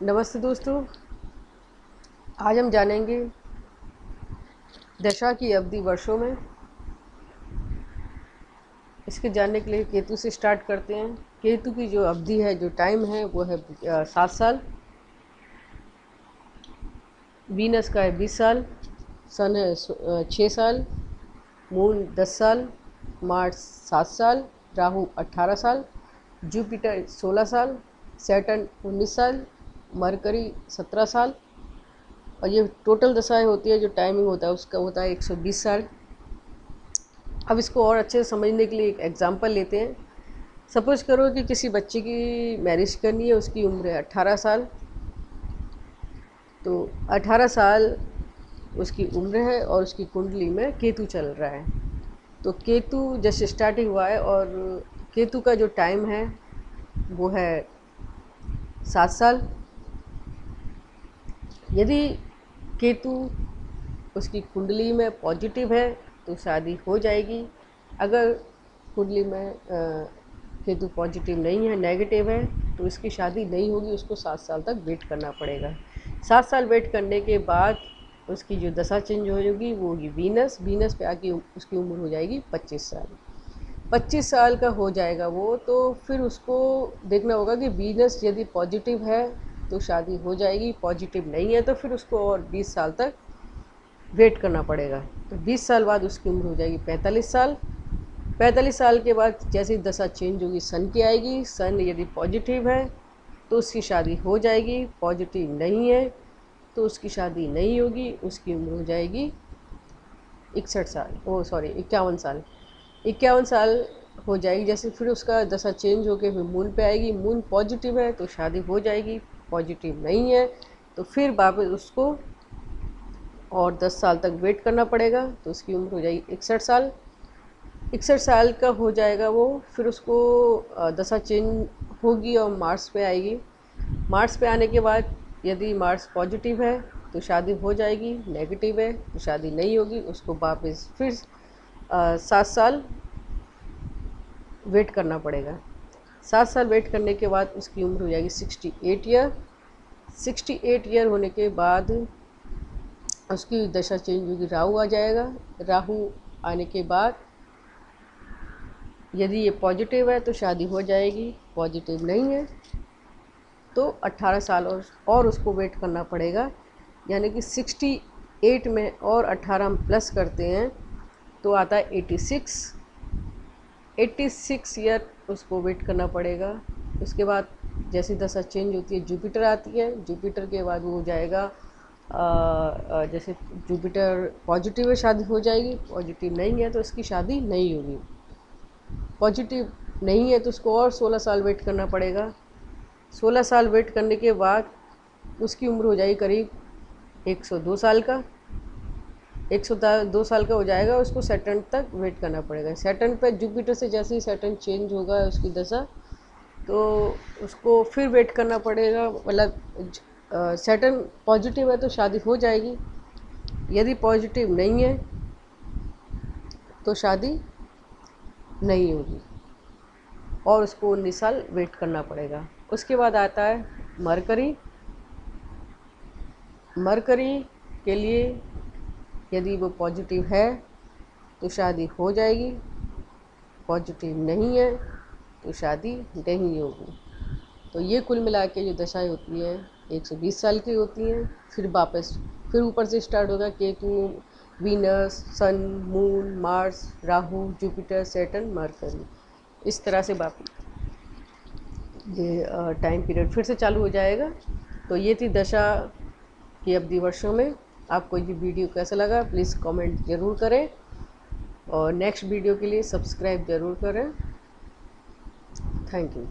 नमस्ते दोस्तों, आज हम जानेंगे दशा की अवधि वर्षों में। इसके जानने के लिए केतु से स्टार्ट करते हैं। केतु की जो अवधि है, जो टाइम है, वो है 7 साल। वीनस का है 20 साल, सन है 6 साल, मून 10 साल, मार्स 7 साल, राहु 18 साल, जुपिटर 16 साल, सैटर्न 19 साल, मरकरी 17 साल। और ये टोटल दशाएं होती है, जो टाइमिंग होता है उसका होता है 120 साल। अब इसको और अच्छे से समझने के लिए एक एग्जांपल लेते हैं। सपोज करो कि किसी बच्चे की मैरिज करनी है, उसकी उम्र है 18 साल। तो 18 साल उसकी उम्र है और उसकी कुंडली में केतु चल रहा है। तो केतु जैसे स्टार्टिंग हुआ है, और केतु का जो टाइम है वो है 7 साल। यदि केतु उसकी कुंडली में पॉजिटिव है तो शादी हो जाएगी। अगर कुंडली में केतु पॉजिटिव नहीं है, नेगेटिव है, तो इसकी शादी नहीं होगी। उसको 7 साल तक वेट करना पड़ेगा। 7 साल वेट करने के बाद उसकी जो दशा चेंज हो जाएगी वो होगी वीनस। वीनस पे आके उसकी उम्र हो जाएगी 25 साल। 25 साल का हो जाएगा वो, तो फिर उसको देखना होगा कि वीनस यदि पॉजिटिव है तो शादी हो जाएगी, पॉजिटिव नहीं है तो फिर उसको और 20 साल तक वेट करना पड़ेगा। तो 20 साल बाद उसकी उम्र हो जाएगी 45 साल। 45 साल के बाद जैसे ही दशा चेंज होगी, सन की आएगी। सन यदि पॉजिटिव है तो उसकी शादी हो जाएगी, पॉजिटिव नहीं है तो उसकी शादी नहीं होगी। उसकी उम्र हो जाएगी 51 साल, 51 साल। 51 साल हो जाएगी। जैसे फिर उसका दशा चेंज होकर फिर मून पे आएगी। मून पॉजिटिव है तो शादी हो जाएगी, पॉजिटिव नहीं है तो फिर वापस उसको और 10 साल तक वेट करना पड़ेगा। तो उसकी उम्र हो जाएगी 61 साल। 61 साल का हो जाएगा वो, फिर उसको दशा चेंज होगी और मार्स पे आएगी। मार्स पे आने के बाद यदि मार्स पॉजिटिव है तो शादी हो जाएगी, नेगेटिव है तो शादी नहीं होगी। उसको वापस फिर 7 साल वेट करना पड़ेगा। 7 साल वेट करने के बाद उसकी उम्र हो जाएगी 68 ईयर। 68 ईयर होने के बाद उसकी दशा चेंज होगी, राहु आ जाएगा। राहु आने के बाद यदि ये पॉजिटिव है तो शादी हो जाएगी, पॉजिटिव नहीं है तो 18 साल और उसको वेट करना पड़ेगा। यानी कि 68 में और 18 हम प्लस करते हैं तो आता है 86 ईयर उसको वेट करना पड़ेगा। उसके बाद जैसी दशा चेंज होती है, जुपिटर आती है। जुपिटर के बाद वो हो जाएगा जैसे जुपिटर पॉजिटिव है शादी हो जाएगी, पॉजिटिव नहीं है तो इसकी शादी नहीं होगी। पॉजिटिव नहीं है तो उसको और 16 साल वेट करना पड़ेगा। 16 साल वेट करने के बाद उसकी उम्र हो जाएगी करीब 102 साल का। 102 साल का हो जाएगा। उसको सैटर्न तक वेट करना पड़ेगा। सैटर्न पे जुपिटर से जैसे ही सैटर्न चेंज होगा उसकी दशा, तो उसको फिर वेट करना पड़ेगा। मतलब सैटर्न पॉजिटिव है तो शादी हो जाएगी, यदि पॉजिटिव नहीं है तो शादी नहीं होगी और उसको 19 साल वेट करना पड़ेगा। उसके बाद आता है मरकरी। मरकरी के लिए यदि वो पॉजिटिव है तो शादी हो जाएगी, पॉजिटिव नहीं है तो शादी नहीं होगी। तो ये कुल मिला के जो दशाएँ होती हैं 120 साल की होती हैं। फिर ऊपर से स्टार्ट होगा Ketu, Venus, Sun, Moon, Mars, Rahu, Jupiter, Saturn, Mercury. इस तरह से ये टाइम पीरियड फिर से चालू हो जाएगा। तो ये थी दशा की अवधि वर्षों में। आपको ये वीडियो कैसा लगा प्लीज़ कमेंट ज़रूर करें और नेक्स्ट वीडियो के लिए सब्सक्राइब ज़रूर करें। Thank you.